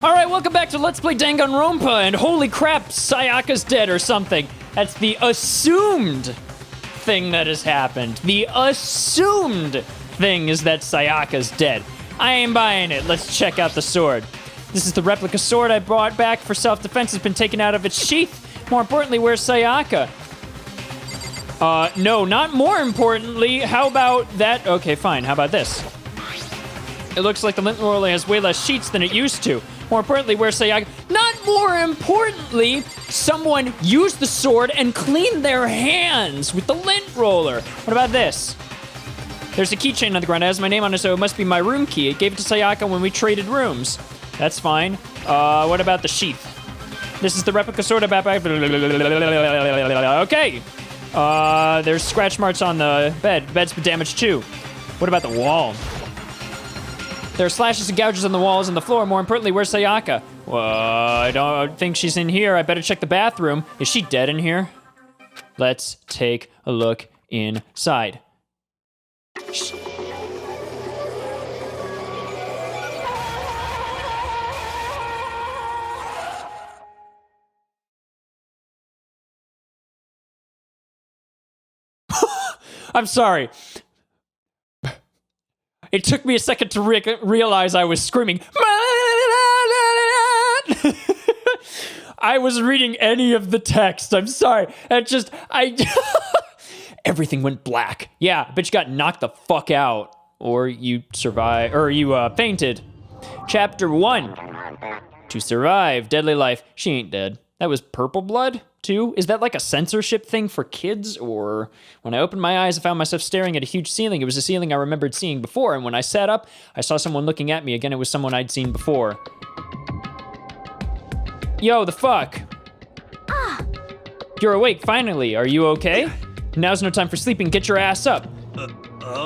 Alright, welcome back to Let's Play Danganronpa, and holy crap, Sayaka's dead or something. That's the assumed thing that has happened. The assumed thing is that Sayaka's dead. I ain't buying it. Let's check out the sword. This is the replica sword I brought back for self-defense. It's been taken out of its sheath. More importantly, where's Sayaka? No, not more importantly. How about that? Okay, fine. How about this? It looks like the lint roller has way less sheets than it used to. More importantly, where's Sayaka? Not more importantly, someone used the sword and cleaned their hands with the lint roller. What about this? There's a keychain on the ground. It has my name on it, so it must be my room key. It gave it to Sayaka when we traded rooms. That's fine. What about the sheath? This is the replica sword of backpack. Okay. There's scratch marks on the bed. The bed's been damaged too. What about the wall? There are slashes and gouges on the walls and the floor. More importantly, where's Sayaka? I don't think she's in here. I better check the bathroom. Is she dead in here? Let's take a look inside. I'm sorry. It took me a second to realize I was screaming. I wasn't reading any of the text. I'm sorry. Everything went black. Yeah, bitch got knocked the fuck out. Or you survived, or you fainted. Chapter 1. To survive, deadly life. She ain't dead. That was purple blood, too? Is that like a censorship thing for kids? Or when I opened my eyes, I found myself staring at a huge ceiling. It was a ceiling I remembered seeing before. And when I sat up, I saw someone looking at me. Again, it was someone I'd seen before. Yo, the fuck? You're awake, finally. Are you okay? Now's no time for sleeping. Get your ass up.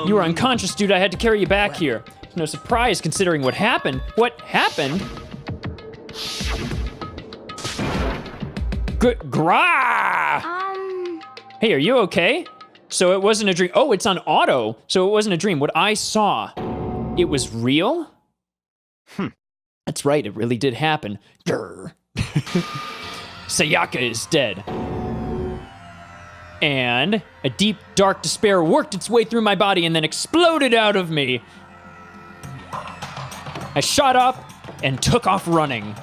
You were unconscious, dude. I had to carry you back here. No surprise, considering what happened. What happened? Hey, are you okay? So it wasn't a dream. Oh, it's on auto. So it wasn't a dream. What I saw, it was real? That's right, it really did happen. Grr. Sayaka is dead. And a deep, dark despair worked its way through my body and then exploded out of me. I shot up and took off running.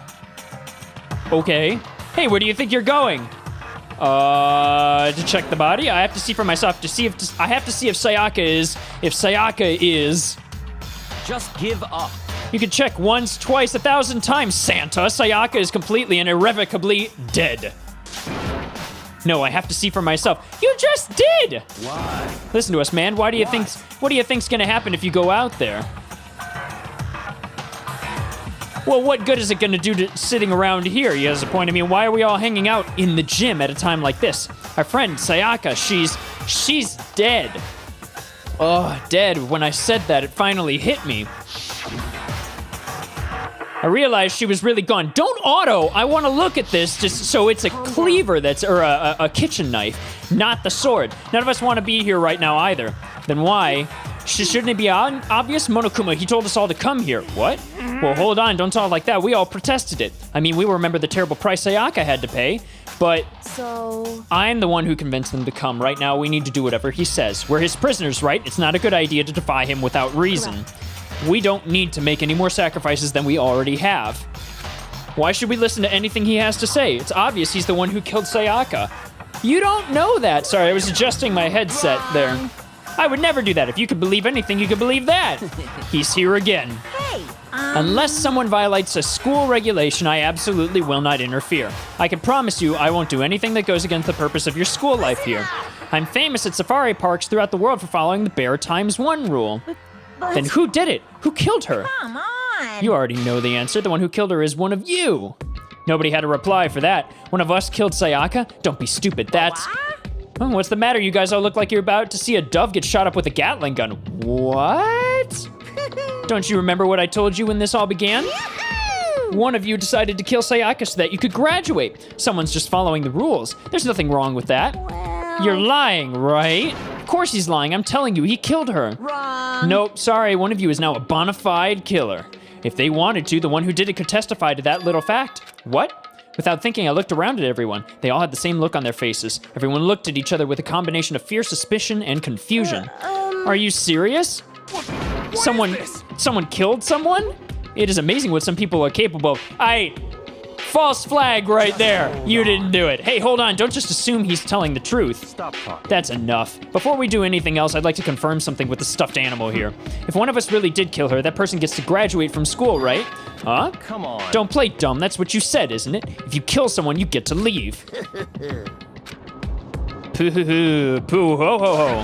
Okay. Hey, where do you think you're going? To check the body. I have to see for myself to see if Sayaka is. Just give up. You can check once, twice, 1,000 times, Santa. Sayaka is completely and irrevocably dead. No, I have to see for myself. You just did. Why? Listen to us, man. What do you think's gonna happen if you go out there? Well, what good is it gonna do to sitting around here? He has a point. I mean, why are we all hanging out in the gym at a time like this? Our friend, Sayaka, she's dead. Oh, dead. When I said that, it finally hit me. I realized she was really gone. Don't auto. I want to look at this just so it's a cleaver or a kitchen knife, not the sword. None of us want to be here right now either. Then why? Shouldn't it be obvious? Monokuma, he told us all to come here. What? Well, hold on. Don't talk like that. We all protested it. I mean, we remember the terrible price Sayaka had to pay, but so I'm the one who convinced them to come. Right now, we need to do whatever he says. We're his prisoners, right? It's not a good idea to defy him without reason. We don't need to make any more sacrifices than we already have. Why should we listen to anything he has to say? It's obvious he's the one who killed Sayaka. You don't know that. Sorry, I was adjusting my headset there. I would never do that. If you could believe anything, you could believe that. He's here again. Hey, Unless someone violates a school regulation, I absolutely will not interfere. I can promise you I won't do anything that goes against the purpose of your school life here. I'm famous at safari parks throughout the world for following the Bear Times 1 rule. Then who did it? Who killed her? Come on. You already know the answer. The one who killed her is one of you. Nobody had a reply for that. One of us killed Sayaka? Don't be stupid. That's... Oh, what's the matter? You guys all look like you're about to see a dove get shot up with a Gatling gun. What? Don't you remember what I told you when this all began? One of you decided to kill Sayaka so that you could graduate. Someone's just following the rules. There's nothing wrong with that. Well, You're lying, right? Of course he's lying. I'm telling you, he killed her. wrong. Nope, sorry. One of you is now a bona fide killer. If they wanted to, the one who did it could testify to that little fact. What? Without thinking, I looked around at everyone. They all had the same look on their faces. Everyone looked at each other with a combination of fear, suspicion, and confusion. Are you serious? Someone killed someone? It is amazing what some people are capable of. False flag right there. You didn't do it. Hey, hold on. Don't just assume he's telling the truth. Stop talking. That's enough. Before we do anything else, I'd like to confirm something with the stuffed animal here. If one of us really did kill her, that person gets to graduate from school, right? Huh? Come on. Don't play dumb. That's what you said, isn't it? If you kill someone, you get to leave. Poo-hoo-hoo. Poo-ho-ho-ho.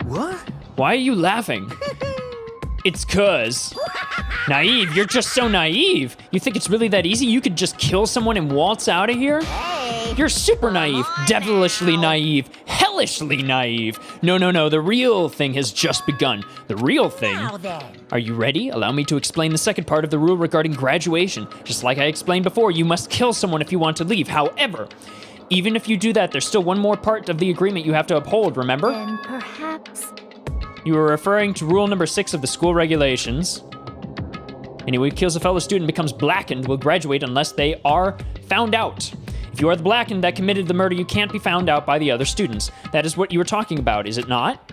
What? Why are you laughing? It's 'cause. Naive, you're just so naive. You think it's really that easy? You could just kill someone and waltz out of here? Hey. You're super naive, devilishly naive, hellishly naive. No, the real thing has just begun. The real thing. Now then. Are you ready? Allow me to explain the second part of the rule regarding graduation. Just like I explained before, you must kill someone if you want to leave. However, even if you do that, there's still one more part of the agreement you have to uphold, remember? Then perhaps. You are referring to rule number 6 of the school regulations. Anyone who kills a fellow student becomes blackened will graduate unless they are found out. If you are the blackened that committed the murder, you can't be found out by the other students. That is what you were talking about, is it not?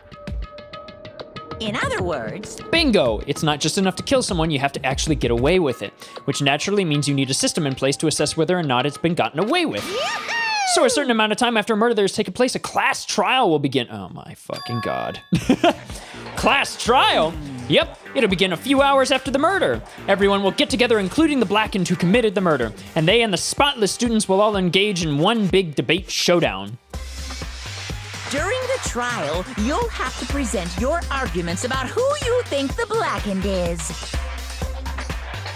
In other words, Bingo! It's not just enough to kill someone, you have to actually get away with it, which naturally means you need a system in place to assess whether or not it's been gotten away with. So a certain amount of time after murder has taken place, a class trial will begin. Oh my fucking God. Class trial? Yep, it'll begin a few hours after the murder. Everyone will get together, including the blackened who committed the murder, and they and the spotless students will all engage in one big debate showdown. during the trial, you'll have to present your arguments about who you think the blackened is.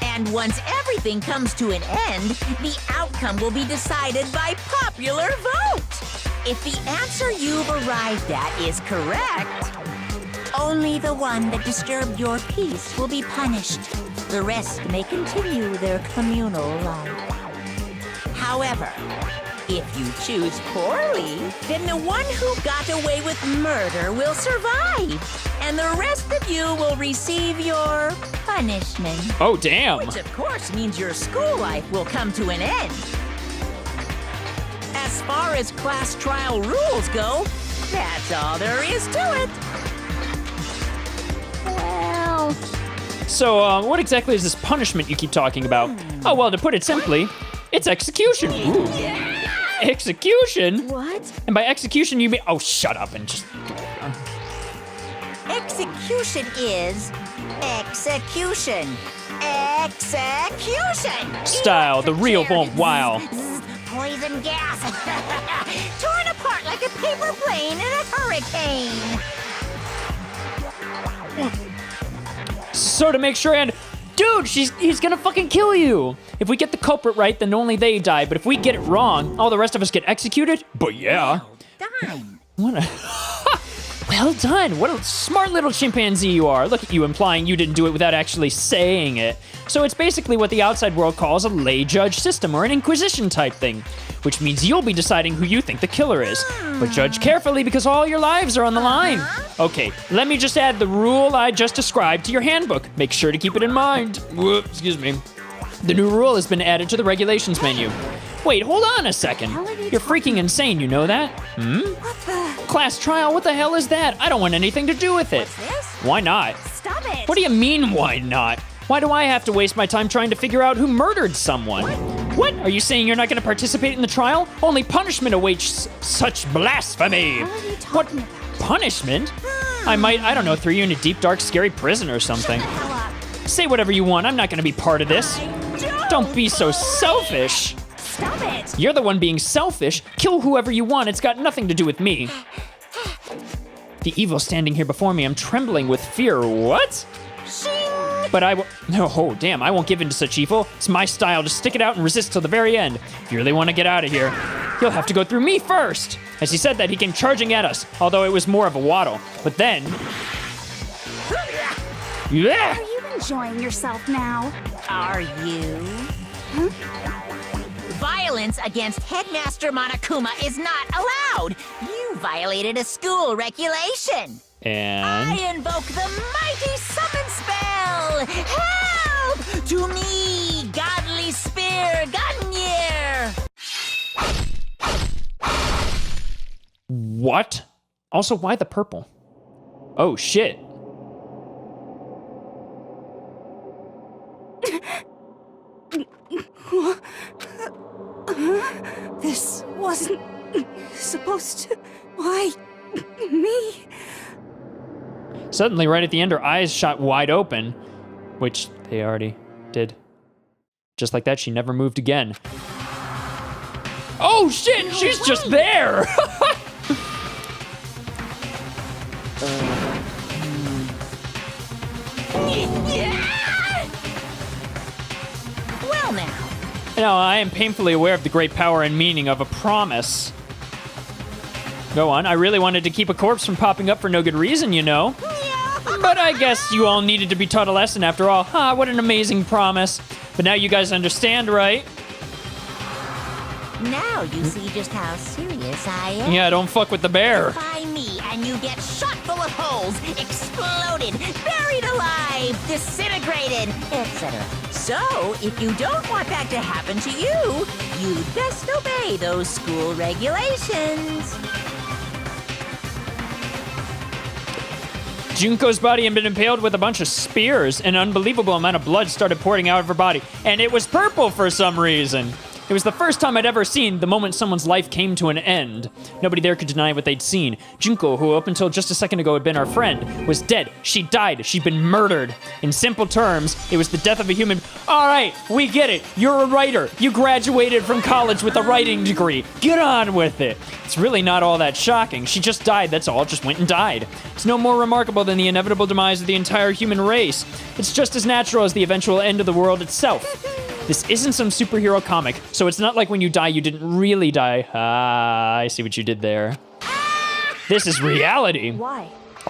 And once everything comes to an end, the outcome will be decided by popular vote. If the answer you've arrived at is correct, only the one that disturbed your peace will be punished. The rest may continue their communal life. However, if you choose poorly, then the one who got away with murder will survive, and the rest of you will receive your punishment. Oh, damn. Which, of course, means your school life will come to an end. As far as class trial rules go, that's all there is to it. Well, So, what exactly is this punishment you keep talking about? Oh, well, to put it simply, it's execution. Ooh. Execution? what? And by execution, you mean... Oh, shut up and just... Execution is execution. Execution! Style, the real won't wow. Poison gas. Torn apart like a paper plane in a hurricane. So to make sure, and... Dude, he's gonna fucking kill you. If we get the culprit right, then only they die. But if we get it wrong, all the rest of us get executed? But yeah. Done. What a... Well done. What a smart little chimpanzee you are. Look at you implying you didn't do it without actually saying it. So it's basically what the outside world calls a lay judge system or an inquisition type thing, which means you'll be deciding who you think the killer is. But judge carefully because all your lives are on the line. Okay, let me just add the rule I just described to your handbook. Make sure to keep it in mind. Whoop, excuse me. The new rule has been added to the regulations menu. Wait, hold on a second. You're freaking insane, you know that? Class trial, what the hell is that? I don't want anything to do with it. This? Why not? Stop it. What do you mean, why not? Why do I have to waste my time trying to figure out who murdered someone? What? Are you saying you're not going to participate in the trial? Only punishment awaits such blasphemy. What are you What? talking about? Punishment? I might, I don't know, throw you in a deep, dark, scary prison or something. Hell up. Say whatever you want, I'm not going to be part of this. Don't be so selfish. Stop it. You're the one being selfish. Kill whoever you want. It's got nothing to do with me. The evil standing here before me. I'm trembling with fear. What? Shing. But I will... No, oh, damn. I won't give in to such evil. It's my style to stick it out and resist till the very end. If you really want to get out of here, you'll have to go through me first. As he said that, he came charging at us, although it was more of a waddle. But then... Yeah! Are you enjoying yourself now? Are you? Violence against Headmaster Monokuma is not allowed. You violated a school regulation. And... I invoke the mighty summon spell. Help! To me, godly spear, Gungnir! What? Also, why the purple? Oh, shit. This wasn't supposed to. Why me? Suddenly, right at the end, her eyes shot wide open, which they already did. Just like that, she never moved again. Oh, shit! She's just there! Well now. Now, I am painfully aware of the great power and meaning of a promise. Go on. I really wanted to keep a corpse from popping up for no good reason, you know. But I guess you all needed to be taught a lesson after all. Ha, what an amazing promise. But now you guys understand, right? Now you see just how serious I am. Yeah, don't fuck with the bear. By me, and you get shot full of holes, exploded, buried alive, disintegrated, etc. So, if you don't want that to happen to you, you'd best obey those school regulations. Junko's body had been impaled with a bunch of spears. An unbelievable amount of blood started pouring out of her body, and it was purple for some reason. It was the first time I'd ever seen the moment someone's life came to an end. Nobody there could deny what they'd seen. Junko, who up until just a second ago had been our friend, was dead. She died. She'd been murdered. In simple terms, it was the death of a human. All right, we get it. You're a writer. You graduated from college with a writing degree. Get on with it. It's really not all that shocking. She just died, that's all. Just went and died. It's no more remarkable than the inevitable demise of the entire human race. It's just as natural as the eventual end of the world itself. This isn't some superhero comic, so it's not like when you die, you didn't really die. Ah, I see what you did there. This is reality. Why?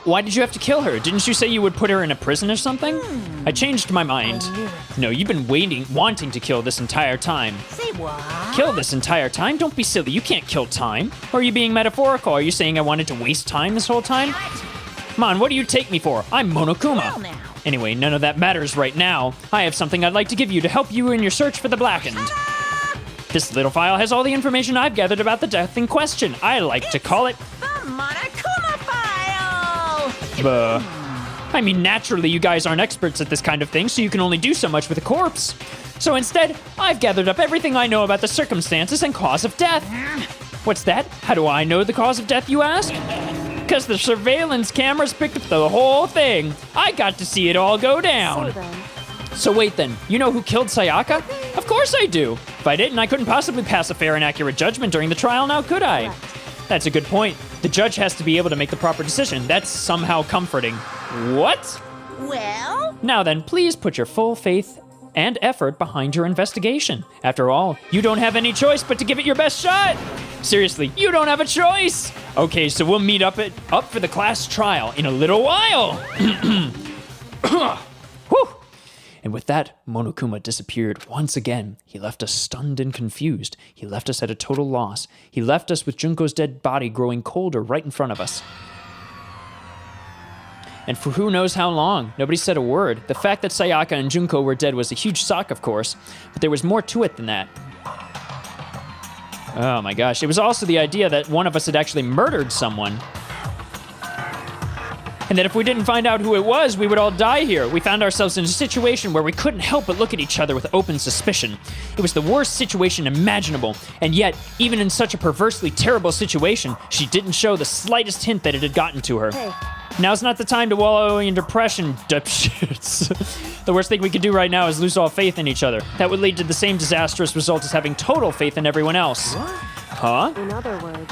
Why did you have to kill her? Didn't you say you would put her in a prison or something? I changed my mind. No, you've been wanting to kill this entire time. Say what? Kill this entire time? Don't be silly, you can't kill time. Or are you being metaphorical? Are you saying I wanted to waste time this whole time? Come on, what do you take me for? I'm Monokuma. Well now. Anyway, none of that matters right now. I have something I'd like to give you to help you in your search for the Blackened. This little file has all the information I've gathered about the death in question. I like to call it... The Monokuma file! I mean, naturally, you guys aren't experts at this kind of thing, so you can only do so much with a corpse. So instead, I've gathered up everything I know about the circumstances and cause of death. What's that? How do I know the cause of death, you ask? Because the surveillance cameras picked up the whole thing. I got to see it all go down. So wait then, you know who killed Sayaka? Of course I do. If I didn't, I couldn't possibly pass a fair and accurate judgment during the trial, now could I? That's a good point. The judge has to be able to make the proper decision. That's somehow comforting. What? Well? Now then, please put your full faith and effort behind your investigation. After all, you don't have any choice but to give it your best shot. Seriously, you don't have a choice. Okay, so we'll meet up for the class trial in a little while. Whew. And with that, Monokuma disappeared once again. He left us stunned and confused. He left us at a total loss. He left us with Junko's dead body growing colder right in front of us. And for who knows how long, nobody said a word. The fact that Sayaka and Junko were dead was a huge shock, of course, but there was more to it than that. Oh my gosh, it was also the idea that one of us had actually murdered someone. And that if we didn't find out who it was, we would all die here. We found ourselves in a situation where we couldn't help but look at each other with open suspicion. It was the worst situation imaginable, and yet, even in such a perversely terrible situation, she didn't show the slightest hint that it had gotten to her. Hey. Now's not the time to wallow in depression, dipshits. The worst thing we could do right now is lose all faith in each other. That would lead to the same disastrous result as having total faith in everyone else. What? Huh? In other words,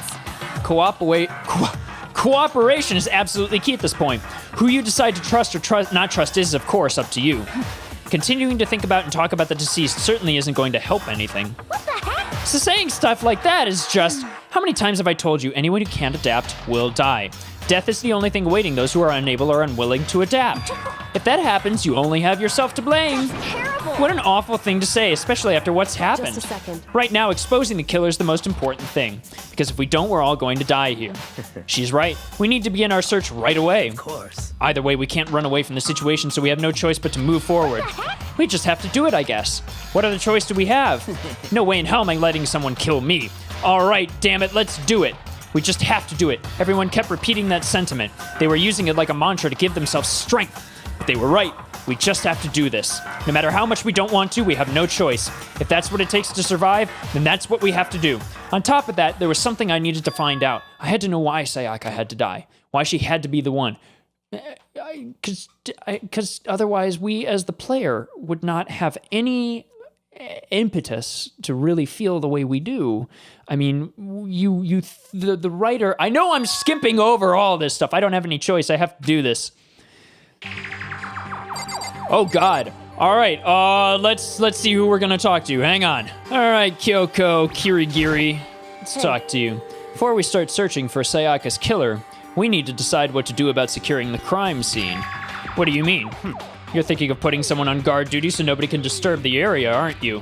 Cooperation is absolutely key at this point. Who you decide to trust or not trust is, of course, up to you. Continuing to think about and talk about the deceased certainly isn't going to help anything. What the heck? So saying stuff like that is just, how many times have I told you anyone who can't adapt will die? Death is the only thing awaiting those who are unable or unwilling to adapt. If that happens, you only have yourself to blame. terrible. What an awful thing to say, especially after what's happened. Just a second. Right now, exposing the killer is the most important thing. Because if we don't, we're all going to die here. She's right. We need to begin our search right away. Of course. Either way, we can't run away from the situation, so we have no choice but to move forward. We just have to do it, I guess. What other choice do we have? No way in hell am I letting someone kill me. All right, damn it, let's do it. We just have to do it. Everyone kept repeating that sentiment. They were using it like a mantra to give themselves strength. But they were right. We just have to do this. No matter how much we don't want to, we have no choice. If that's what it takes to survive, then that's what we have to do. On top of that, there was something I needed to find out. I had to know why Sayaka had to die. Why she had to be the one. Because otherwise we, as the player, would not have any impetus to really feel the way we do. I mean, the writer. I know I'm skipping over all this stuff. I don't have any choice. I have to do this. Oh God. All right. Let's see who we're gonna talk to. Hang on. All right, Kyoko Kirigiri. Let's talk to you. Before we start searching for Sayaka's killer, we need to decide what to do about securing the crime scene. What do you mean? You're thinking of putting someone on guard duty so nobody can disturb the area, aren't you?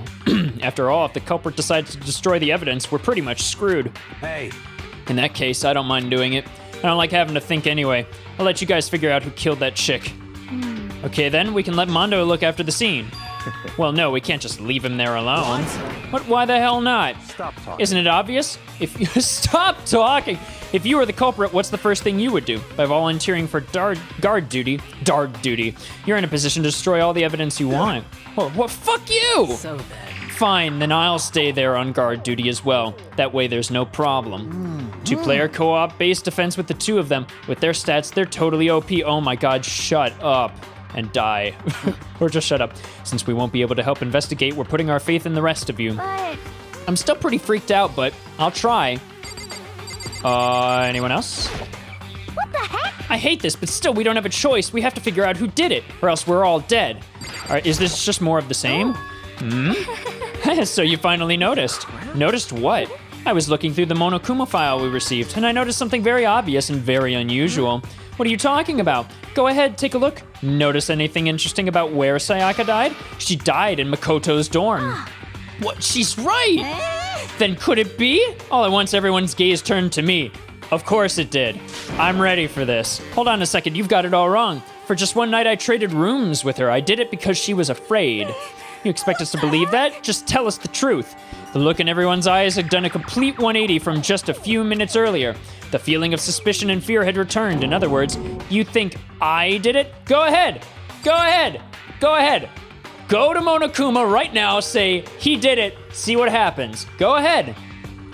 After all, if the culprit decides to destroy the evidence, we're pretty much screwed. Hey. In that case, I don't mind doing it. I don't like having to think anyway. I'll let you guys figure out who killed that chick. Okay, then we can let Mondo look after the scene. Well, no, we can't just leave him there alone. But why the hell not? Stop talking. Isn't it obvious? If you stop talking. If you were the culprit, what's the first thing you would do? By volunteering for guard duty, you're in a position to destroy all the evidence you want. Well, fuck you! So then. Fine, then I'll stay there on guard duty as well. That way there's no problem. Two-player co-op base defense with the two of them. With their stats, they're totally OP. Oh my God, shut up. And die. Or just shut up. Since we won't be able to help investigate, we're putting our faith in the rest of you. But I'm still pretty freaked out, but I'll try. Anyone else? what the heck? I hate this, but still, we don't have a choice. We have to figure out who did it, or else we're all dead. All right, is this just more of the same? So you finally noticed. Noticed what? I was looking through the Monokuma file we received, and I noticed something very obvious and very unusual. What are you talking about? Go ahead, take a look. Notice anything interesting about where Sayaka died? She died in Makoto's dorm. What? She's right! Then could it be? All at once, everyone's gaze turned to me. Of course it did. I'm ready for this. Hold on a second, you've got it all wrong. For just one night, I traded rooms with her. I did it because she was afraid. You expect us to believe that? Just tell us the truth. The look in everyone's eyes had done a complete 180 from just a few minutes earlier. The feeling of suspicion and fear had returned. In other words, you think I did it? Go ahead. Go ahead. Go ahead. Go to Monokuma right now, say, he did it, see what happens. Go ahead.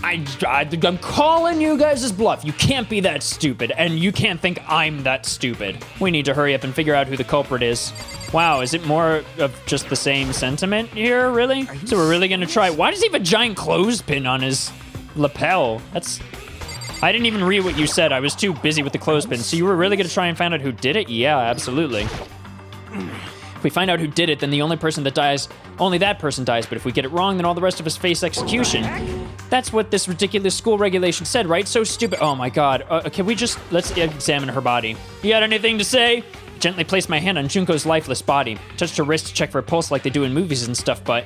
I'm calling you guys' bluff. You can't be that stupid, and you can't think I'm that stupid. We need to hurry up and figure out who the culprit is. Wow, is it more of just the same sentiment here, really? So we're really gonna try. Why does he have a giant clothespin on his lapel? I didn't even read what you said. I was too busy with the clothespin. So you were really gonna try and find out who did it? Yeah, absolutely. If we find out who did it, then the only person that dies, only that person dies. But if we get it wrong, then all the rest of us face execution. That's what this ridiculous school regulation said, right? So stupid. Oh my God. Let's examine her body. You got anything to say? Gently placed my hand on Junko's lifeless body. Touched her wrist to check for a pulse like they do in movies and stuff, but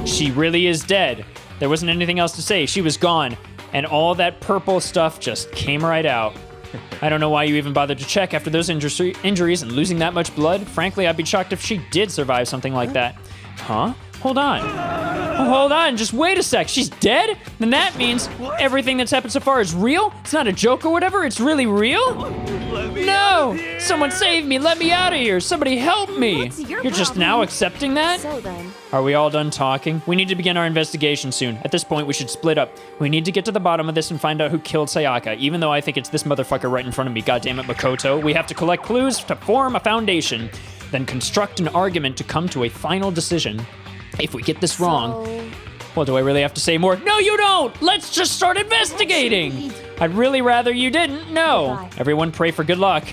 she really is dead. There wasn't anything else to say. She was gone. And all that purple stuff just came right out. I don't know why you even bothered to check after those injuries and losing that much blood. Frankly, I'd be shocked if she did survive something like that. Huh? Hold on. Oh, hold on, just wait a sec. She's dead? Then that means everything that's happened so far is real? It's not a joke or whatever? It's really real? No! Someone save me! Let me out of here! Somebody help me! What's your You're just problem? now accepting that? So then, Are we all done talking? We need to begin our investigation soon. At this point, we should split up. We need to get to the bottom of this and find out who killed Sayaka, even though I think it's this motherfucker right in front of me. Goddammit, Makoto. We have to collect clues to form a foundation, then construct an argument to come to a final decision. If we get this wrong, well, do I really have to say more? No, you don't! Let's just start investigating! I'd really rather you didn't. No. Goodbye. Everyone pray for good luck.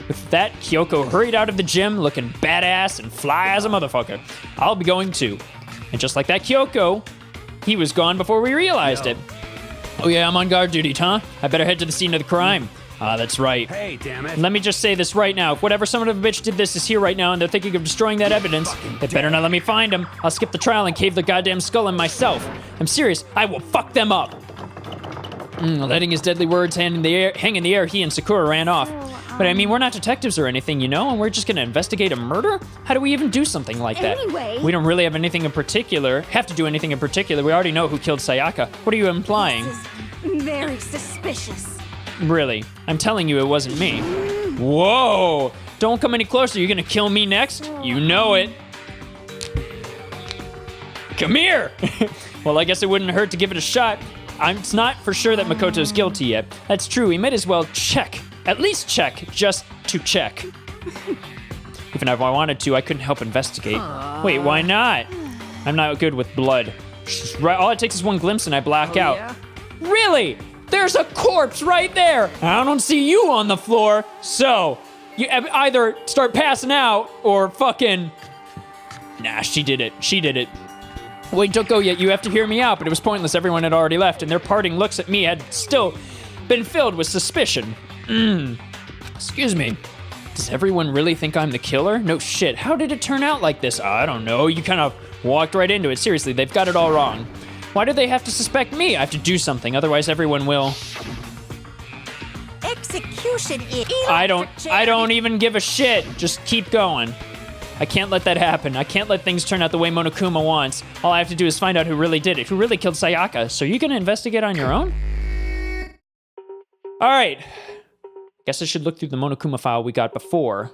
With that, Kyoko hurried out of the gym looking badass and fly as a motherfucker. I'll be going too. And just like that Kyoko, he was gone before we realized it. Oh yeah, I'm on guard duty, huh? I better head to the scene of the crime. Ah, that's right. Hey, damn it. Let me just say this right now. If whatever son of a bitch did this is here right now and they're thinking of destroying that evidence, they better not let me find him. I'll skip the trial and cave the goddamn skull in myself. I'm serious. I will fuck them up. Letting his deadly words hang in the air, he and Sakura ran off. But I mean, we're not detectives or anything, you know, and we're just gonna investigate a murder? How do we even do something like that? Anyway. We don't really have anything in particular, have to do anything in particular. We already know who killed Sayaka. What are you implying? This is very suspicious. Really? I'm telling you it wasn't me. Whoa! Don't come any closer, you're gonna kill me next? You know it. Come here! Well, I guess it wouldn't hurt to give it a shot. It's not for sure that Makoto's guilty yet. That's true, we might as well check. At least check, just to check. Even if I wanted to, I couldn't help investigate. Wait, why not? I'm not good with blood. All it takes is one glimpse and I black out. Yeah? Really? There's a corpse right there. I don't see you on the floor. So, you either start passing out or fucking... Nah, she did it. She did it. Wait, don't go yet. You have to hear me out, but it was pointless. Everyone had already left, and their parting looks at me had still been filled with suspicion. Excuse me. Does everyone really think I'm the killer? No shit. How did it turn out like this? I don't know. You kind of walked right into it. Seriously, they've got it all wrong. Why do they have to suspect me? I have to do something, otherwise everyone will. Execution is. I don't even give a shit. Just keep going. I can't let that happen. I can't let things turn out the way Monokuma wants. All I have to do is find out who really did it, who really killed Sayaka. So you're gonna investigate on your own? All right. Guess I should look through the Monokuma file we got before.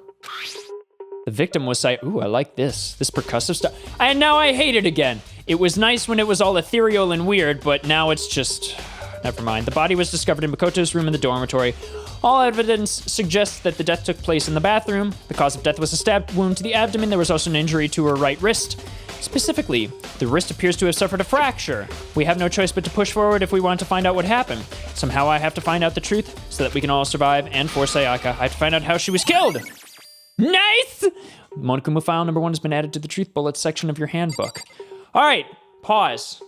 The victim was ooh, I like this percussive stuff. And now I hate it again. It was nice when it was all ethereal and weird, but now it's just, never mind. The body was discovered in Makoto's room in the dormitory. All evidence suggests that the death took place in the bathroom. The cause of death was a stab wound to the abdomen. There was also an injury to her right wrist. Specifically, the wrist appears to have suffered a fracture. We have no choice but to push forward if we want to find out what happened. Somehow I have to find out the truth so that we can all survive, and for Sayaka, I have to find out how she was killed. Nice! Monokuma file number 1 has been added to the truth bullets section of your handbook. All right, pause.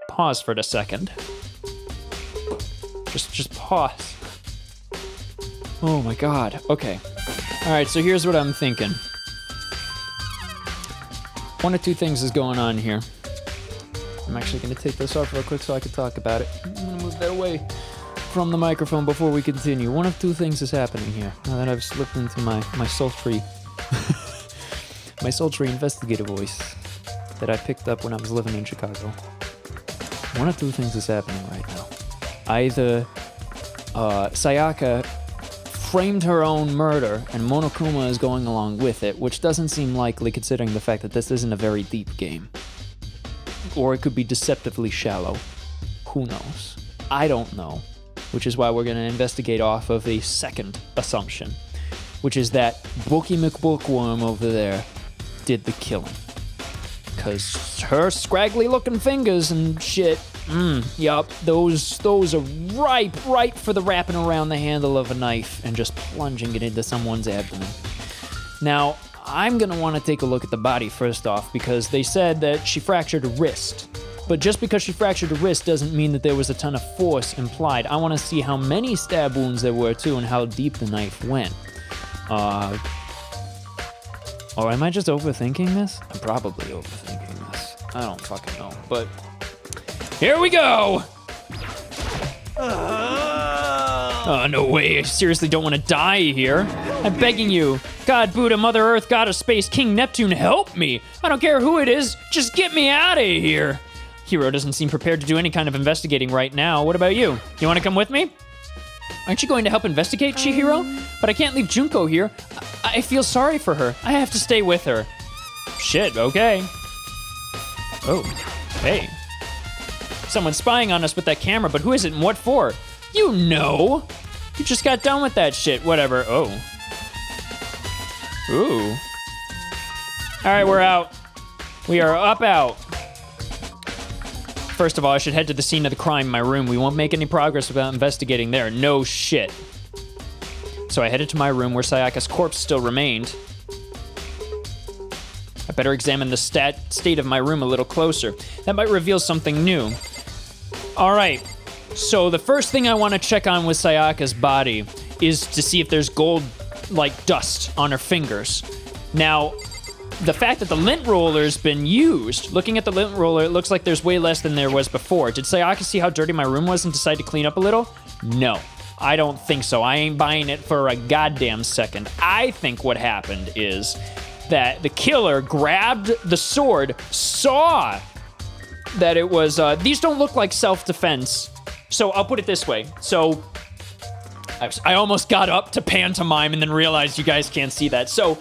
Pause for a second. Just pause. Oh my God, okay. All right, so here's what I'm thinking. One of two things is going on here. I'm actually gonna take this off real quick so I can talk about it. I'm gonna move that away from the microphone before we continue. One of two things is happening here. Now that I've slipped into my sultry, my sultry investigative voice that I picked up when I was living in Chicago. One of two things is happening right now. Either Sayaka framed her own murder and Monokuma is going along with it, which doesn't seem likely considering the fact that this isn't a very deep game. Or it could be deceptively shallow. Who knows? I don't know. Which is why we're going to investigate off of the second assumption, which is that Bookie McBookworm over there did the killing. Because her scraggly looking fingers and shit, yup, those are ripe for the wrapping around the handle of a knife and just plunging it into someone's abdomen. Now, I'm gonna want to take a look at the body first off because they said that she fractured a wrist. But just because she fractured a wrist doesn't mean that there was a ton of force implied. I want to see how many stab wounds there were too and how deep the knife went. Or am I just overthinking this? I'm probably overthinking this. I don't fucking know, but here we go! Oh, no way. I seriously don't want to die here. I'm begging you. God, Buddha, Mother Earth, God of Space, King Neptune, help me! I don't care who it is, just get me out of here! Hiro doesn't seem prepared to do any kind of investigating right now. What about you? You want to come with me? Aren't you going to help investigate, Chihiro? But I can't leave Junko here. I feel sorry for her. I have to stay with her. Shit, okay. Oh, hey. Someone's spying on us with that camera, but who is it and what for? You know. You just got done with that shit. Whatever. Oh. Ooh. All right, we're out. We are out. First of all, I should head to the scene of the crime in my room. We won't make any progress without investigating there. No shit. So I headed to my room where Sayaka's corpse still remained. I better examine the state of my room a little closer. That might reveal something new. All right. So the first thing I want to check on with Sayaka's body is to see if there's gold, like dust on her fingers. Now, the fact that the lint roller's been used, looking at the lint roller, it looks like there's way less than there was before. Did Sayaka see how dirty my room was and decide to clean up a little? No, I don't think so. I ain't buying it for a goddamn second. I think what happened is that the killer grabbed the sword, saw that it was, these don't look like self-defense. So I'll put it this way. So I almost got up to pantomime and then realized you guys can't see that. So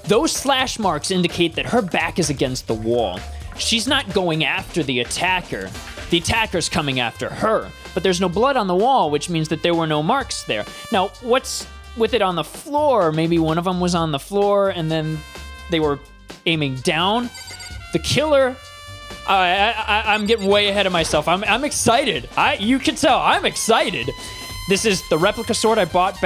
those slash marks indicate that her back is against the wall. She's not going after the attacker. The attacker's coming after her. But there's no blood on the wall, which means that there were no marks there. Now, what's with it on the floor? Maybe one of them was on the floor and then they were aiming down. The killer... I'm getting way ahead of myself. I'm excited. You can tell I'm excited. This is the replica sword I brought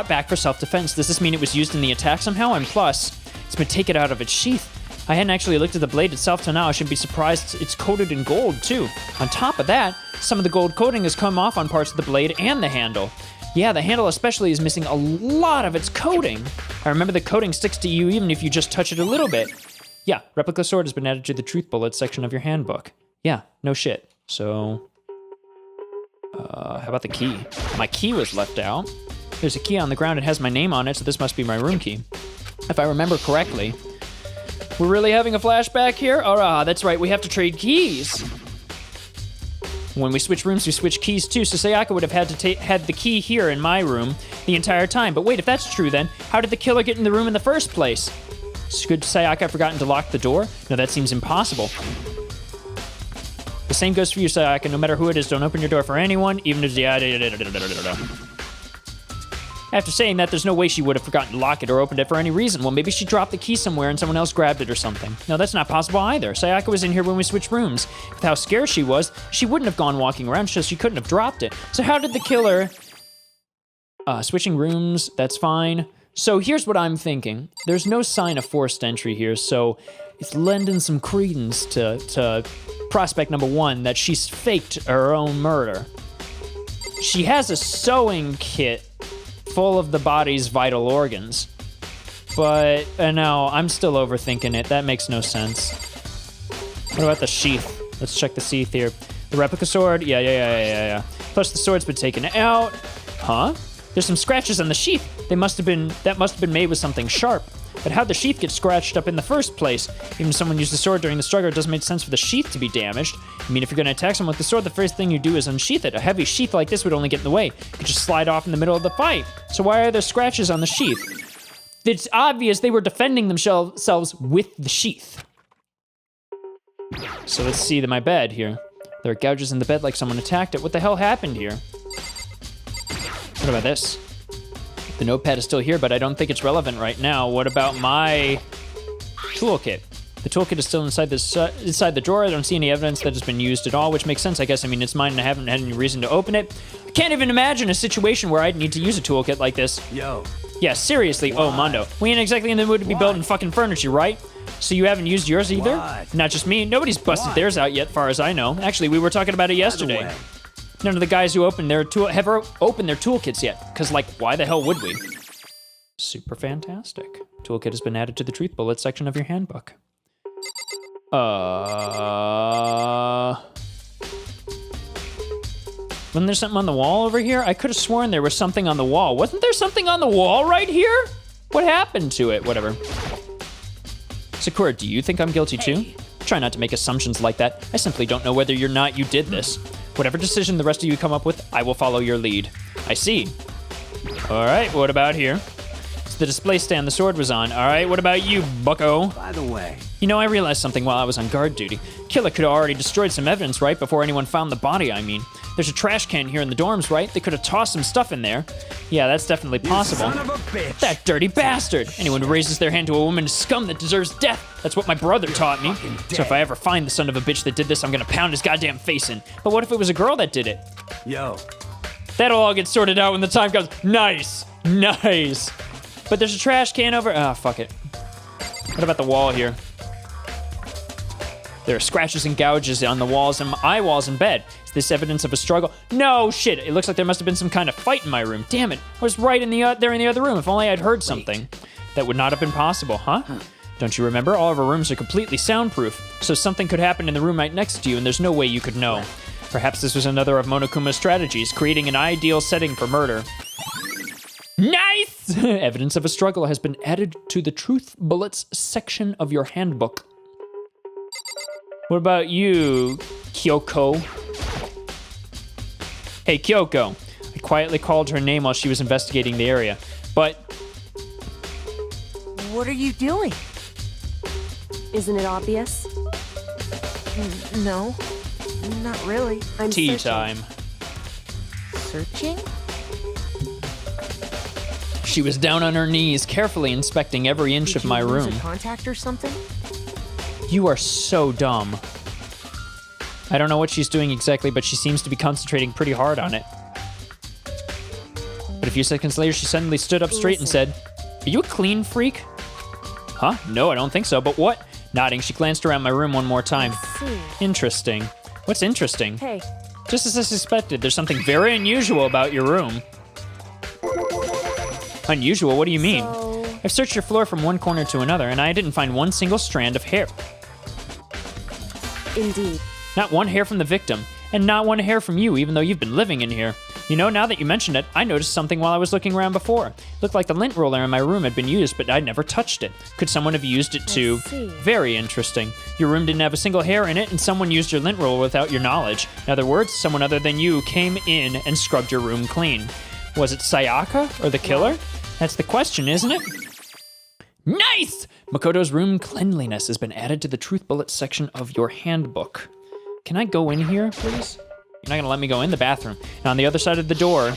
back for self-defense. Does this mean it was used in the attack somehow? And plus, it's been taken out of its sheath. I hadn't actually looked at the blade itself till now. I shouldn't be surprised it's coated in gold, too. On top of that, some of the gold coating has come off on parts of the blade and the handle. Yeah, the handle especially is missing a lot of its coating. I remember the coating sticks to you even if you just touch it a little bit. Yeah, replica sword has been added to the truth bullet section of your handbook. Yeah, no shit. So, how about the key? My key was left out. There's a key on the ground. It has my name on it, so this must be my room key. If I remember correctly. We're really having a flashback here? Oh, that's right. We have to trade keys. When we switch rooms, we switch keys too. So Sayaka would have had the key here in my room the entire time. But wait, if that's true then, how did the killer get in the room in the first place? Could Sayaka have forgotten to lock the door? No, that seems impossible. The same goes for you, Sayaka. No matter who it is, don't open your door for anyone, even if... After saying that, there's no way she would have forgotten to lock it or opened it for any reason. Well, maybe she dropped the key somewhere and someone else grabbed it or something. No, that's not possible either. Sayaka was in here when we switched rooms. With how scared she was, she wouldn't have gone walking around, so she couldn't have dropped it. So how did the killer... switching rooms, that's fine. So here's what I'm thinking. There's no sign of forced entry here, so it's lending some credence to prospect number one that she's faked her own murder. She has a sewing kit full of the body's vital organs. But, no, I'm still overthinking it. That makes no sense. What about the sheath? Let's check the sheath here. The replica sword? Yeah. Plus the sword's been taken out. Huh? There's some scratches on the sheath. That must have been made with something sharp. But how'd the sheath get scratched up in the first place? Even if someone used the sword during the struggle, it doesn't make sense for the sheath to be damaged. I mean, if you're gonna attack someone with the sword, the first thing you do is unsheath it. A heavy sheath like this would only get in the way. It could just slide off in the middle of the fight. So why are there scratches on the sheath? It's obvious they were defending themselves with the sheath. So let's see my bed here. There are gouges in the bed like someone attacked it. What the hell happened here? What about this? The notepad is still here, but I don't think it's relevant right now. What about my toolkit? The toolkit is still inside the drawer. I don't see any evidence that it's been used at all, which makes sense, I guess. I mean, it's mine and I haven't had any reason to open it. I can't even imagine a situation where I'd need to use a toolkit like this. Yo. Yeah, seriously. What? Oh, Mondo. We ain't exactly in the mood to be building fucking furniture, right? So you haven't used yours either? What? Not just me. Nobody's busted theirs out yet, far as I know. Actually, we were talking about it yesterday. None of the guys who have opened their toolkits yet. Because, like, why the hell would we? Super fantastic. Toolkit has been added to the truth bullet section of your handbook. Wasn't there something on the wall over here? I could have sworn there was something on the wall. Wasn't there something on the wall right here? What happened to it? Whatever. Sakura, do you think I'm guilty too? Try not to make assumptions like that. I simply don't know whether or not you did this. Whatever decision the rest of you come up with, I will follow your lead. I see. All right, what about here? It's the display stand the sword was on. All right, what about you, bucko? By the way. You know, I realized something while I was on guard duty. Killer could have already destroyed some evidence, right? Before anyone found the body, I mean. There's a trash can here in the dorms, right? They could have tossed some stuff in there. Yeah, that's definitely possible. You son of a bitch. That dirty bastard! Anyone who raises their hand to a woman is scum that deserves death. That's what my brother taught me. So if I ever find the son of a bitch that did this, I'm gonna pound his goddamn face in. But what if it was a girl that did it? Yo. That'll all get sorted out when the time comes. Nice! Nice! But there's a trash can over... Ah, fuck it. What about the wall here? There are scratches and gouges on the walls and eye walls in bed. Is this evidence of a struggle? No, shit. It looks like there must have been some kind of fight in my room. Damn it. I was right there in the other room. If only I'd heard something. That would not have been possible, huh? Don't you remember? All of our rooms are completely soundproof, so something could happen in the room right next to you, and there's no way you could know. Perhaps this was another of Monokuma's strategies, creating an ideal setting for murder. Nice! Evidence of a struggle has been added to the Truth Bullets section of your handbook. What about you, Kyoko? Hey, Kyoko. I quietly called her name while she was investigating the area, but... What are you doing? Isn't it obvious? No, not really. I'm tea searching. time. Searching? She was down on her knees, carefully inspecting every inch of my Did you lose room. a contact or something? You are so dumb. I don't know what she's doing exactly, but she seems to be concentrating pretty hard on it. But a few seconds later, she suddenly stood up straight and said, "Are you a clean freak?" Huh? No, I don't think so, but what? Nodding, she glanced around my room one more time. See. Interesting. What's interesting? Hey, Just as I suspected, there's something very unusual about your room. Unusual? What do you mean? so I've searched your floor from one corner to another, and I didn't find one single strand of hair. indeed. Not one hair from the victim, and not one hair from you, even though you've been living in here. You know, now that you mention it, I noticed something while I was looking around before. It looked like the lint roller in my room had been used, but I'd never touched it. Could someone have used it too? see. Very interesting. Your room didn't have a single hair in it, and someone used your lint roller without your knowledge. In other words, someone other than you came in and scrubbed your room clean. Was it Sayaka or the killer? That's the question, isn't it? Nice! Makoto's room cleanliness has been added to the Truth Bullets section of your handbook. Can I go in here, please? You're not gonna let me go in the bathroom. And on the other side of the door...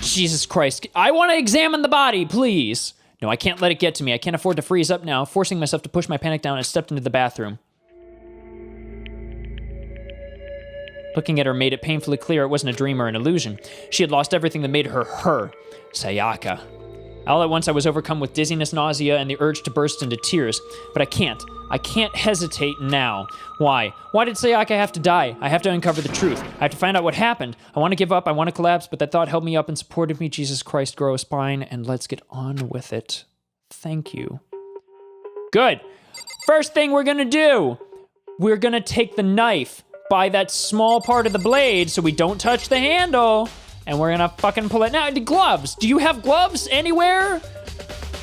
Jesus Christ. I want to examine the body, please. No, I can't let it get to me. I can't afford to freeze up now. Forcing myself to push my panic down, I stepped into the bathroom. Looking at her made it painfully clear it wasn't a dream or an illusion. She had lost everything that made her her. Sayaka. All at once I was overcome with dizziness, nausea, and the urge to burst into tears. But I can't. I can't hesitate now. Why? Why did Sayaka have to die? I have to uncover the truth. I have to find out what happened. I want to give up. I want to collapse, but that thought held me up and supported me. Jesus Christ, grow a spine, and let's get on with it. Thank you. Good. First thing we're gonna do, we're gonna take the knife by that small part of the blade so we don't touch the handle. And we're gonna fucking pull it. Now, the gloves. Do you have gloves anywhere?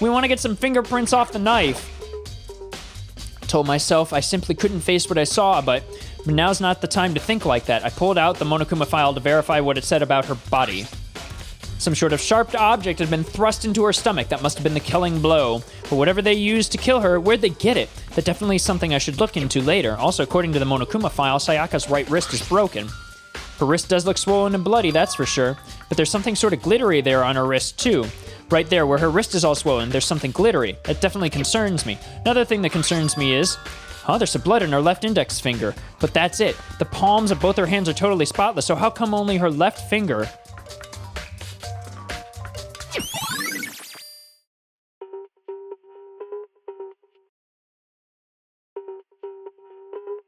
We wanna get some fingerprints off the knife. I told myself I simply couldn't face what I saw, but now's not the time to think like that. I pulled out the Monokuma file to verify what it said about her body. Some sort of sharp object had been thrust into her stomach. That must have been the killing blow. But whatever they used to kill her, where'd they get it? That definitely is something I should look into later. Also, according to the Monokuma file, Sayaka's right wrist is broken. Her wrist does look swollen and bloody, that's for sure. But there's something sort of glittery there on her wrist, too. Right there, where her wrist is all swollen, there's something glittery. That definitely concerns me. Another thing that concerns me is... there's some blood in her left index finger. But that's it. The palms of both her hands are totally spotless, so how come only her left finger...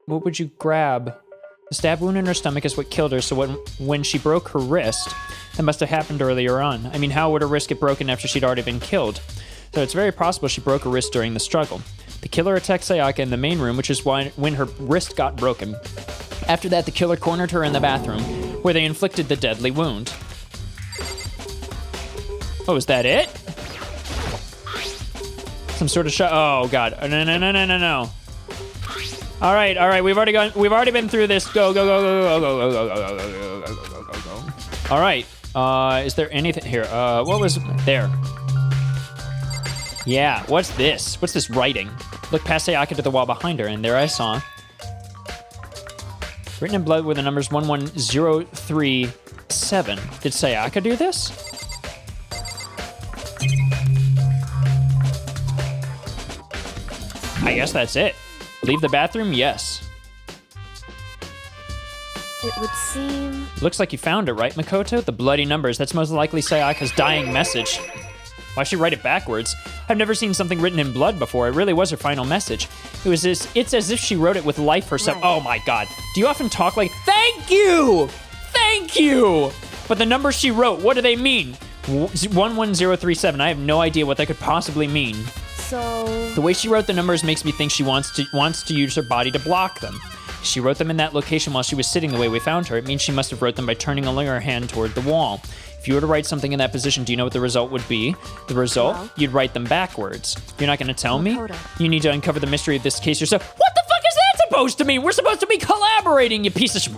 What would you grab? The stab wound in her stomach is what killed her, so when she broke her wrist, that must have happened earlier on. I mean, how would her wrist get broken after she'd already been killed? So it's very possible she broke her wrist during the struggle. The killer attacked Sayaka in the main room, which is when her wrist got broken. After that, the killer cornered her in the bathroom, where they inflicted the deadly wound. Oh, is that it? Some sort of shot. Oh, God. No. All right. We've already been through this. Go. All right. Is there anything here? What was there? Yeah, what's this? What's this writing? Look past Sayaka to the wall behind her, and there I saw. Written in blood were the numbers 11037. Did Sayaka do this? I guess that's it. Leave the bathroom? Yes. It would seem... Looks like you found it, right, Makoto? The bloody numbers. That's most likely Sayaka's dying message. Why'd she write it backwards? I've never seen something written in blood before. It really was her final message. It's as if she wrote it with life herself. Right. Oh my God. Do you often talk like, thank you? Thank you. But the numbers she wrote, what do they mean? 11037. I have no idea what that could possibly mean. So... The way she wrote the numbers makes me think she wants to use her body to block them. She wrote them in that location while she was sitting the way we found her. It means she must have wrote them by turning only her hand toward the wall. If you were to write something in that position, do you know what the result would be? The result? Well, you'd write them backwards. You're not going to tell me? Lakota. You need to uncover the mystery of this case yourself. What the fuck is that supposed to mean? We're supposed to be collaborating, you piece of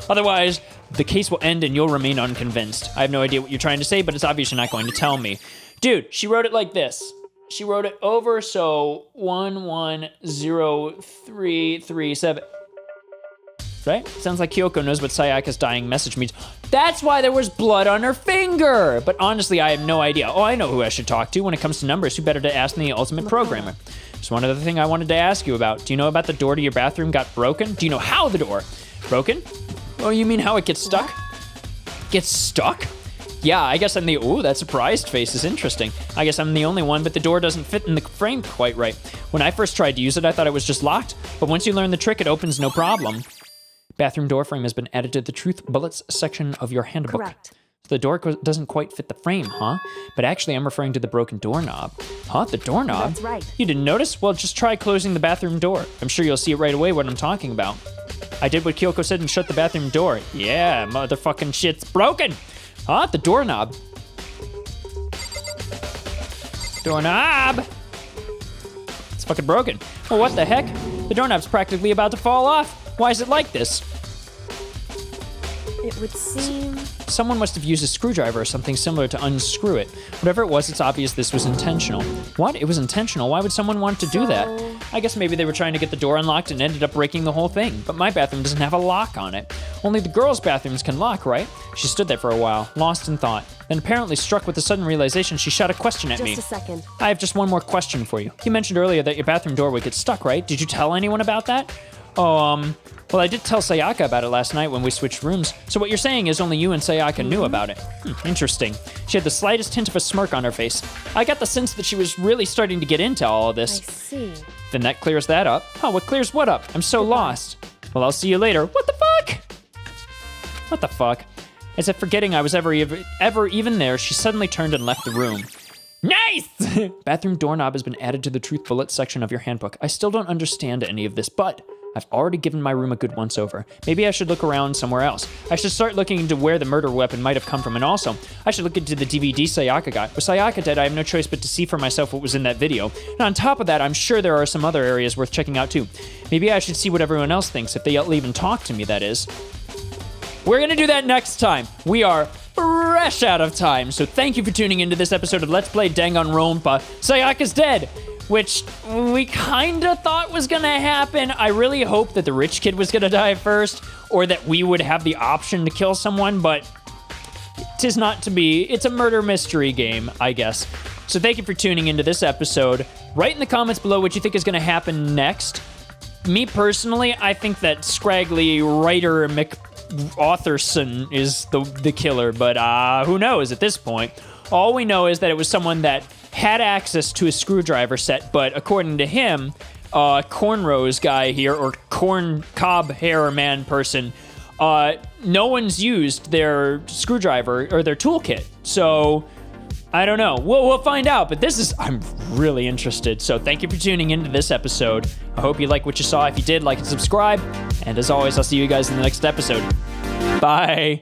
Otherwise, the case will end and you'll remain unconvinced. I have no idea what you're trying to say, but it's obvious you're not going to tell me. Dude, she wrote it like this. She wrote it over, so 11037. Right? Sounds like Kyoko knows what Sayaka's dying message means. That's why there was blood on her finger. But honestly, I have no idea. Oh, I know who I should talk to when it comes to numbers. Who better to ask than the ultimate programmer? There's one other thing I wanted to ask you about. Do you know about the door to your bathroom got broken? Do you know how the door broken? Oh, you mean how it gets stuck? Gets stuck? Yeah, I guess I'm the... Ooh, that surprised face is interesting. I guess I'm the only one, but the door doesn't fit in the frame quite right. When I first tried to use it, I thought it was just locked. But once you learn the trick, it opens no problem. Bathroom door frame has been added to the truth bullets section of your handbook. Correct. The door doesn't quite fit the frame, huh? But actually, I'm referring to the broken doorknob. Huh? The doorknob? That's right. You didn't notice? Well, just try closing the bathroom door. I'm sure you'll see it right away what I'm talking about. I did what Kyoko said and shut the bathroom door. Yeah, motherfucking shit's broken. Huh? The doorknob. Doorknob! It's fucking broken. Well, what the heck? The doorknob's practically about to fall off. Why is it like this? It would seem... Someone must have used a screwdriver or something similar to unscrew it. Whatever it was, it's obvious this was intentional. What? It was intentional? Why would someone want to do that? I guess maybe they were trying to get the door unlocked and ended up breaking the whole thing. But my bathroom doesn't have a lock on it. Only the girls' bathrooms can lock, right? She stood there for a while, lost in thought. Then apparently struck with a sudden realization, she shot a question at me. Just a second. I have just one more question for you. You mentioned earlier that your bathroom door would get stuck, right? Did you tell anyone about that? Oh, well, I did tell Sayaka about it last night when we switched rooms. So what you're saying is only you and Sayaka knew about it. Interesting. She had the slightest hint of a smirk on her face. I got the sense that she was really starting to get into all of I this. see. Then that clears that up. Oh, what clears what up? I'm so lost. Well, I'll see you later. What the fuck? What the fuck? As if forgetting I was ever even there, she suddenly turned and left the room. Nice! Bathroom doorknob has been added to the truth bullet section of your handbook. I still don't understand any of this, but I've already given my room a good once over. Maybe I should look around somewhere else. I should start looking into where the murder weapon might have come from, and also, I should look into the DVD Sayaka got. With Sayaka dead, I have no choice but to see for myself what was in that video. And on top of that, I'm sure there are some other areas worth checking out too. Maybe I should see what everyone else thinks, if they'll even talk to me, that is. We're gonna do that next time. We are fresh out of time, so thank you for tuning into this episode of Let's Play Danganronpa. Sayaka's dead, which we kinda thought was gonna happen. I really hope that the rich kid was gonna die first, or that we would have the option to kill someone, but 'tis not to be. It's a murder mystery game, I guess. So thank you for tuning into this episode. Write in the comments below what you think is gonna happen next. Me personally, I think that scraggly writer McAutherson is the killer, but who knows at this point. All we know is that it was someone that had access to a screwdriver set, but according to him, cornrows guy here, or corn cob hair man person, no one's used their screwdriver or their toolkit. So I don't know. We'll find out, but I'm really interested. So thank you for tuning into this episode. I hope you like what you saw. If you did, like and subscribe. And as always, I'll see you guys in the next episode. Bye.